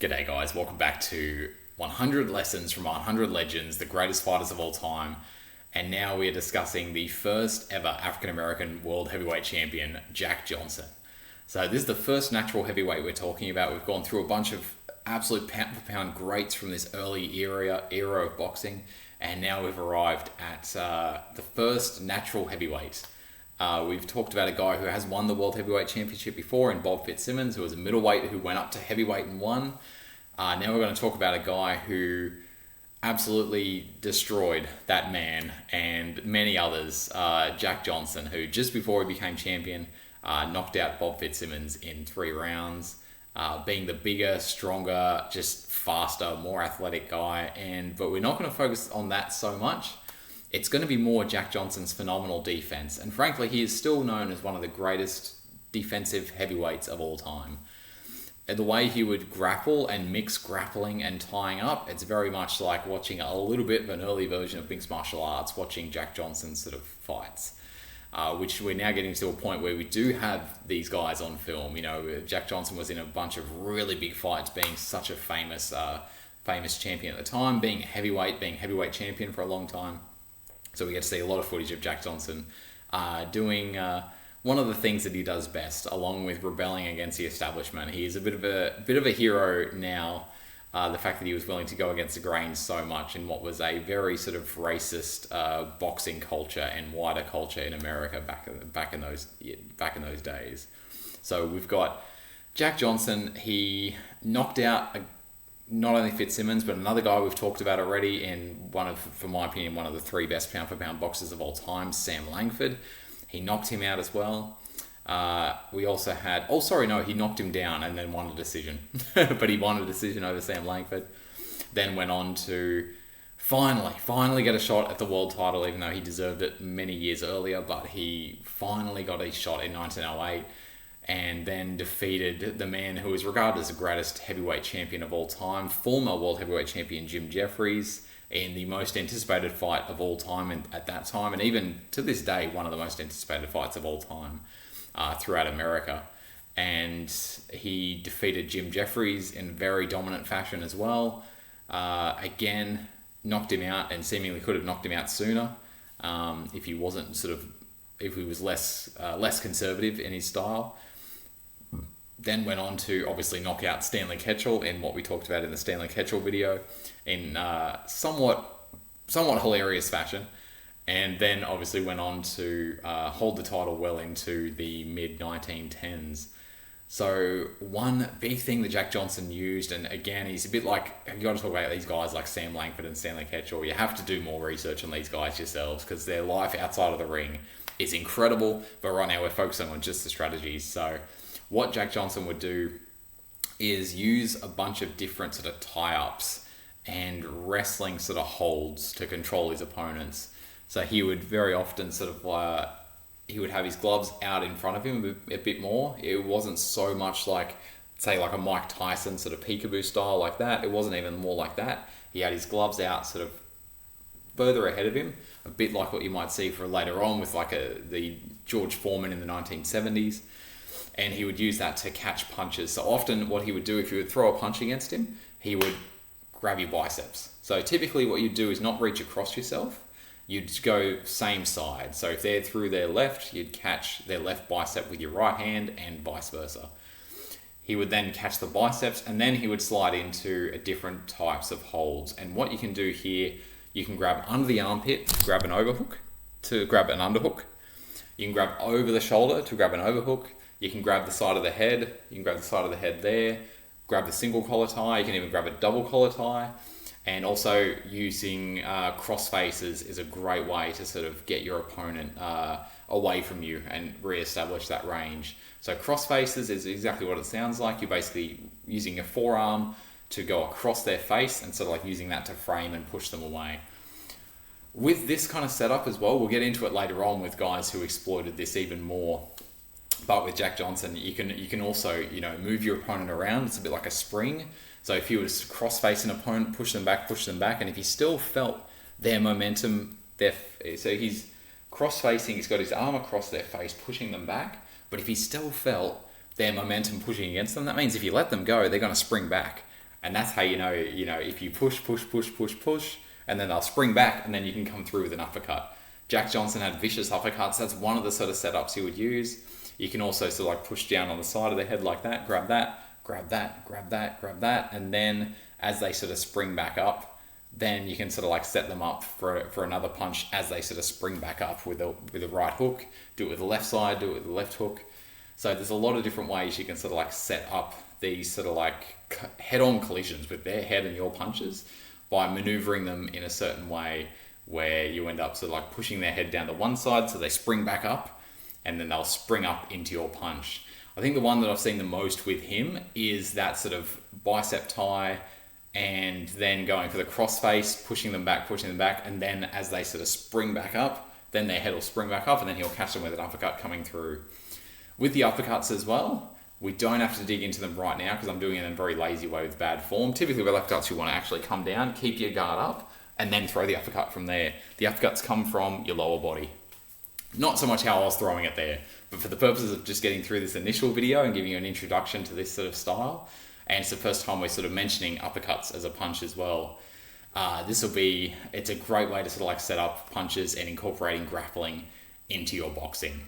G'day guys, welcome back to 100 Lessons from 100 Legends, the greatest fighters of all time. And now we are discussing the first ever African American World Heavyweight Champion, Jack Johnson. So this is the first natural heavyweight we're talking about. We've gone through a bunch of absolute pound for pound greats from this early era of boxing. And now we've arrived at the first natural heavyweight. We've talked about a guy who has won the World Heavyweight Championship before in Bob Fitzsimmons, who was a middleweight who went up to heavyweight and won. Now we're going to talk about a guy who absolutely destroyed that man and many others, Jack Johnson, who just before he became champion, knocked out Bob Fitzsimmons in 3 rounds, being the bigger, stronger, just faster, more athletic guy. But we're not going to focus on that so much. It's going to be more Jack Johnson's phenomenal defense. And frankly, he is still known as one of the greatest defensive heavyweights of all time. And the way he would grapple and mix grappling and tying up, it's very much like watching a little bit of an early version of mixed martial arts, watching Jack Johnson's sort of fights, which we're now getting to a point where we do have these guys on film. You know, Jack Johnson was in a bunch of really big fights, being such a famous champion at the time, being heavyweight champion for a long time. So we get to see a lot of footage of Jack Johnson doing one of the things that he does best, along with rebelling against the establishment. He is a bit of a hero now. The fact that he was willing to go against the grain so much in what was a very sort of racist boxing culture and wider culture in America back in those days. So we've got Jack Johnson. He knocked out not only Fitzsimmons, but another guy we've talked about already in for my opinion, one of the 3 best pound for pound boxers of all time, Sam Langford. He knocked him out as well. We also had... he knocked him down and then won a decision. But he won a decision over Sam Langford. Then went on to finally get a shot at the world title, even though he deserved it many years earlier. But he finally got his shot in 1908 and then defeated the man who is regarded as the greatest heavyweight champion of all time, former world heavyweight champion Jim Jeffries, in the most anticipated fight of all time at that time, and even to this day, one of the most anticipated fights of all time throughout America. And he defeated Jim Jeffries in very dominant fashion as well. Again, knocked him out and seemingly could have knocked him out sooner if he was less conservative in his style. Then went on to obviously knock out Stanley Ketchel in what we talked about in the Stanley Ketchel video in somewhat hilarious fashion. And then obviously went on to hold the title well into the mid-1910s. So one big thing that Jack Johnson used, and again, he's a bit like, you got to talk about these guys like Sam Langford and Stanley Ketchel. You have to do more research on these guys yourselves because their life outside of the ring is incredible. But right now we're focusing on just the strategies. So what Jack Johnson would do is use a bunch of different sort of tie-ups and wrestling sort of holds to control his opponents. So he would very often he would have his gloves out in front of him a bit more. It wasn't so much like, say, like a Mike Tyson sort of peekaboo style like that. It wasn't even more like that. He had his gloves out sort of further ahead of him, a bit like what you might see for later on with like the George Foreman in the 1970s. And he would use that to catch punches. So often what he would do, if you would throw a punch against him, he would grab your biceps. So typically what you'd do is not reach across yourself. You'd go same side. So if they're through their left, you'd catch their left bicep with your right hand and vice versa. He would then catch the biceps and then he would slide into different types of holds. And what you can do here, you can grab under the armpit to grab an overhook, to grab an underhook. You can grab over the shoulder to grab an overhook. You can grab the side of the head. You can grab the side of the head there. Grab the single collar tie. You can even grab a double collar tie. And also using cross faces is a great way to sort of get your opponent away from you and re-establish that range. So cross faces is exactly what it sounds like. You're basically using your forearm to go across their face and sort of like using that to frame and push them away. With this kind of setup as well, we'll get into it later on with guys who exploited this even more. But with Jack Johnson, you can also, move your opponent around. It's a bit like a spring. So if you was cross-face an opponent, push them back, and if he still felt their momentum, so he's cross-facing, he's got his arm across their face, pushing them back. But if he still felt their momentum pushing against them, that means if you let them go, they're going to spring back. And that's how if you push, and then they'll spring back, and then you can come through with an uppercut. Jack Johnson had vicious uppercuts. That's one of the sort of setups he would use. You can also sort of like push down on the side of the head like that, grab that, grab that, grab that, grab that, and then as they sort of spring back up, then you can sort of like set them up for another punch as they sort of spring back up with a right hook. Do it with the left side, do it with the left hook. So there's a lot of different ways you can sort of like set up these sort of like head-on collisions with their head and your punches by maneuvering them in a certain way where you end up sort of like pushing their head down to one side so they spring back up, and then they'll spring up into your punch. I think the one that I've seen the most with him is that sort of bicep tie, and then going for the crossface, pushing them back, and then as they sort of spring back up, then their head will spring back up, and then he'll catch them with an uppercut coming through. With the uppercuts as well, we don't have to dig into them right now because I'm doing it in a very lazy way with bad form. Typically with uppercuts, you want to actually come down, keep your guard up, and then throw the uppercut from there. The uppercuts come from your lower body. Not so much how I was throwing it there, but for the purposes of just getting through this initial video and giving you an introduction to this sort of style, and it's the first time we're sort of mentioning uppercuts as a punch as well. It's a great way to sort of like set up punches and incorporating grappling into your boxing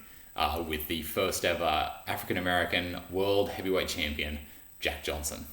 with the first ever African American world heavyweight champion, Jack Johnson.